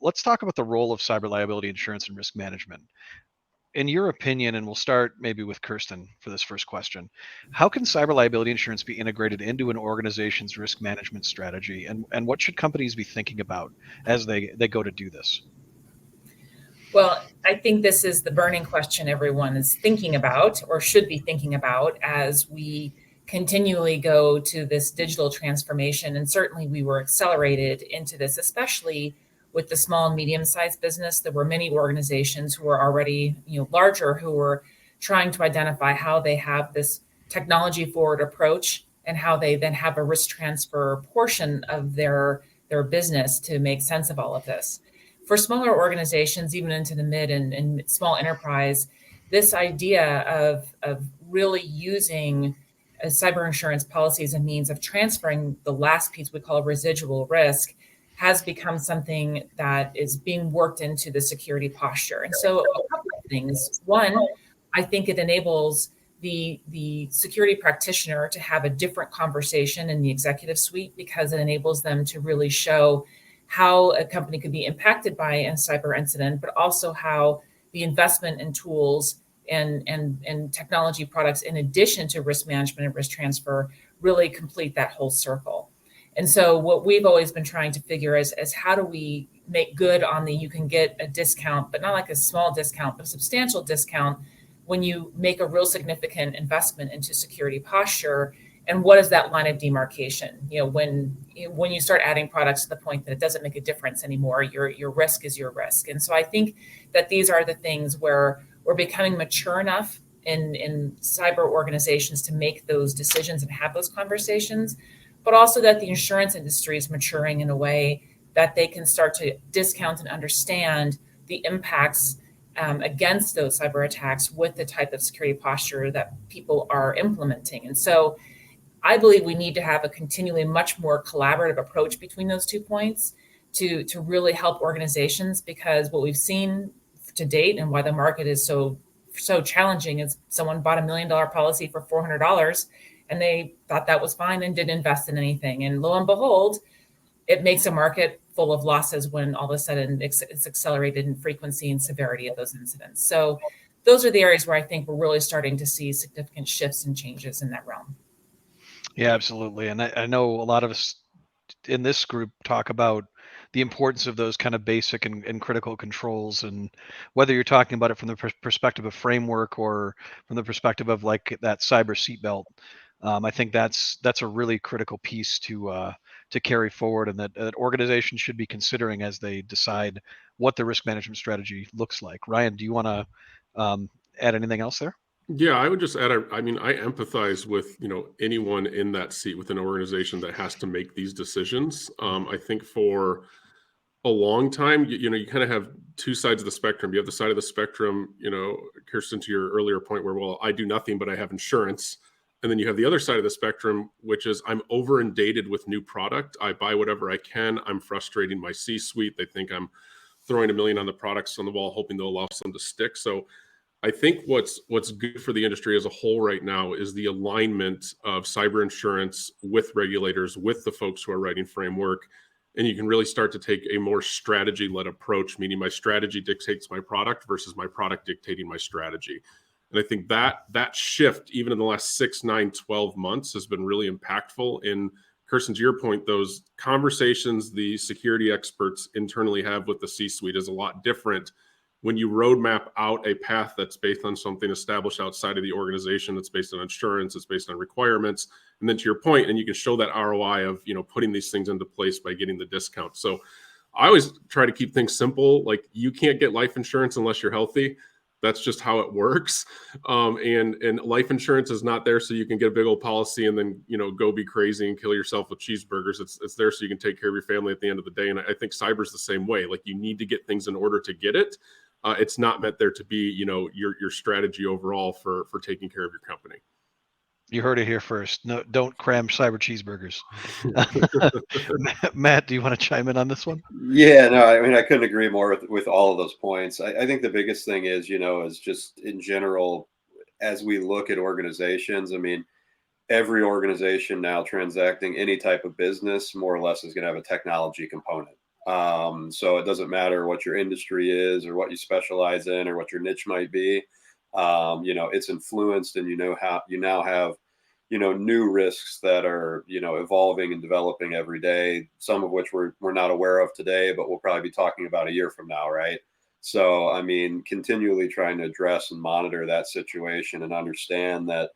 Let's talk about the role of cyber liability insurance and risk management. In your opinion, and we'll start maybe with Kirsten for this first question, how can cyber liability insurance be integrated into an organization's risk management strategy? And what should companies be thinking about as they go to do this? Well, I think this is the burning question everyone is thinking about or should be thinking about as we continually go to this digital transformation. And certainly we were accelerated into this, especially with the small and medium-sized business. There were many organizations who were already, larger, who were trying to identify how they have this technology forward approach and how they then have a risk transfer portion of their business to make sense of all of this. For smaller organizations, even into the mid and small enterprise, this idea of really using a cyber insurance policy as a means of transferring the last piece we call residual risk has become something that is being worked into the security posture. And so a couple of things. One, I think it enables the security practitioner to have a different conversation in the executive suite because it enables them to really show how a company could be impacted by a cyber incident, but also how the investment in tools and technology products, in addition to risk management and risk transfer, really complete that whole circle. And so what we've always been trying to figure is how do we make good on you can get a discount, but not like a small discount, but a substantial discount when you make a real significant investment into security posture. And what is that line of demarcation? When you start adding products to the point that it doesn't make a difference anymore, your risk is your risk. And so I think that these are the things where we're becoming mature enough in cyber organizations to make those decisions and have those conversations, but also that the insurance industry is maturing in a way that they can start to discount and understand the impacts against those cyber attacks with the type of security posture that people are implementing. And so I believe we need to have a continually much more collaborative approach between those 2 points to really help organizations, because what we've seen to date and why the market is so challenging is someone bought $1 million policy for $400 and they thought that was fine and didn't invest in anything. And lo and behold, it makes a market full of losses when all of a sudden it's accelerated in frequency and severity of those incidents. So those are the areas where I think we're really starting to see significant shifts and changes in that realm. Yeah, absolutely. And I know a lot of us in this group talk about the importance of those kind of basic and critical controls. And whether you're talking about it from the perspective of framework or from the perspective of like that cyber seatbelt, I think that's a really critical piece to carry forward, and that organizations should be considering as they decide what the risk management strategy looks like. Ryan, do you want to add anything else there? Yeah, I would just add, I empathize with, anyone in that seat with an organization that has to make these decisions. I think for a long time, you kind of have two sides of the spectrum. You have the side of the spectrum, Kirsten, to your earlier point where, well, I do nothing, but I have insurance. And then you have the other side of the spectrum, which is I'm over inundated with new product. I buy whatever I can. I'm frustrating my C-suite. They think I'm throwing $1 million on the products on the wall, hoping they'll allow some to stick. So I think what's good for the industry as a whole right now is the alignment of cyber insurance with regulators, with the folks who are writing framework. And you can really start to take a more strategy-led approach, meaning my strategy dictates my product versus my product dictating my strategy. And I think that shift, even in the last 6, 9, 12 months, has been really impactful. In Kirsten, to your point, those conversations the security experts internally have with the C-suite is a lot different when you roadmap out a path that's based on something established outside of the organization, that's based on insurance, it's based on requirements. And then to your point, and you can show that ROI of, putting these things into place by getting the discount. So I always try to keep things simple. Like, you can't get life insurance unless you're healthy. That's just how it works. And life insurance is not there so you can get a big old policy and then, go be crazy and kill yourself with cheeseburgers. It's there so you can take care of your family at the end of the day. And I think cyber is the same way. Like, you need to get things in order to get it. It's not meant there to be, your strategy overall for taking care of your company. You heard it here first. No, don't cram cyber cheeseburgers. Matt, do you want to chime in on this one? Yeah, no, I couldn't agree more with all of those points. I think the biggest thing is, is just in general, as we look at organizations, every organization now transacting any type of business more or less is going to have a technology component. So it doesn't matter what your industry is or what you specialize in or what your niche might be. It's influenced, and you now have new risks that are evolving and developing every day, some of which we're not aware of today, but we'll probably be talking about a year from now, right? So I mean, continually trying to address and monitor that situation and understand that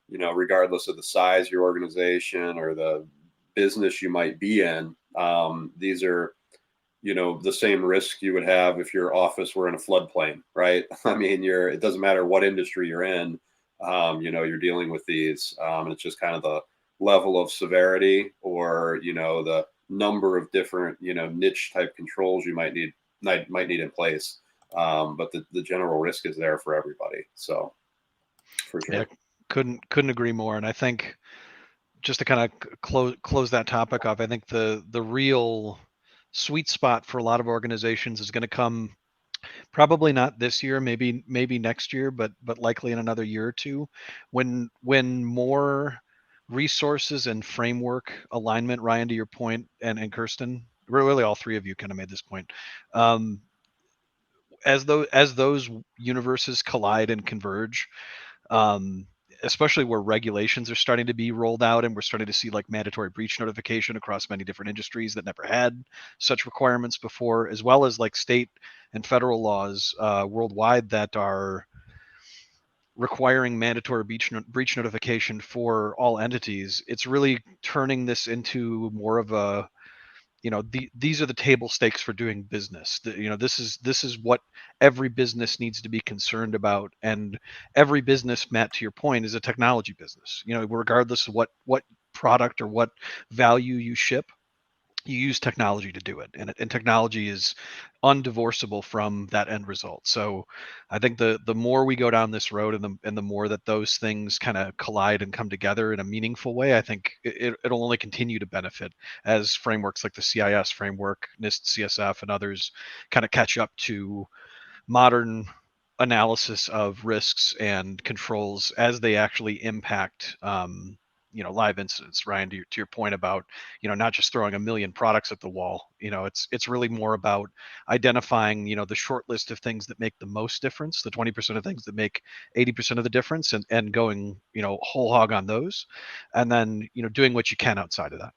regardless of the size of your organization or the business you might be in, these are the same risk you would have if your office were in a floodplain, right? I mean, it doesn't matter what industry you're in, you're dealing with these. And it's just kind of the level of severity or, the number of different, niche type controls you might need in place. But the general risk is there for everybody. So for sure. Yeah, couldn't agree more. And I think just to kind of close that topic off, I think the real sweet spot for a lot of organizations is going to come probably not this year, maybe next year, but likely in another year or two, when more resources and framework alignment, Ryan, to your point, and Kirsten, really all three of you kind of made this point. As those universes collide and converge, um, especially where regulations are starting to be rolled out, and we're starting to see like mandatory breach notification across many different industries that never had such requirements before, as well as like state and federal laws worldwide that are requiring mandatory breach notification for all entities. It's really turning this into more of a these are the table stakes for doing business. This is what every business needs to be concerned about, and every business, Matt, to your point, is a technology business. Regardless of what product or what value you ship, you use technology to do it, and technology is undivorceable from that end result. So I think the more we go down this road, and the more that those things kind of collide and come together in a meaningful way, I think it'll only continue to benefit as frameworks like the CIS framework, NIST, CSF, and others kind of catch up to modern analysis of risks and controls as they actually impact live incidents. Ryan, to your point about not just throwing a million products at the wall. It's really more about identifying the short list of things that make the most difference, the 20% of things that make 80% of the difference, and going whole hog on those, and then doing what you can outside of that.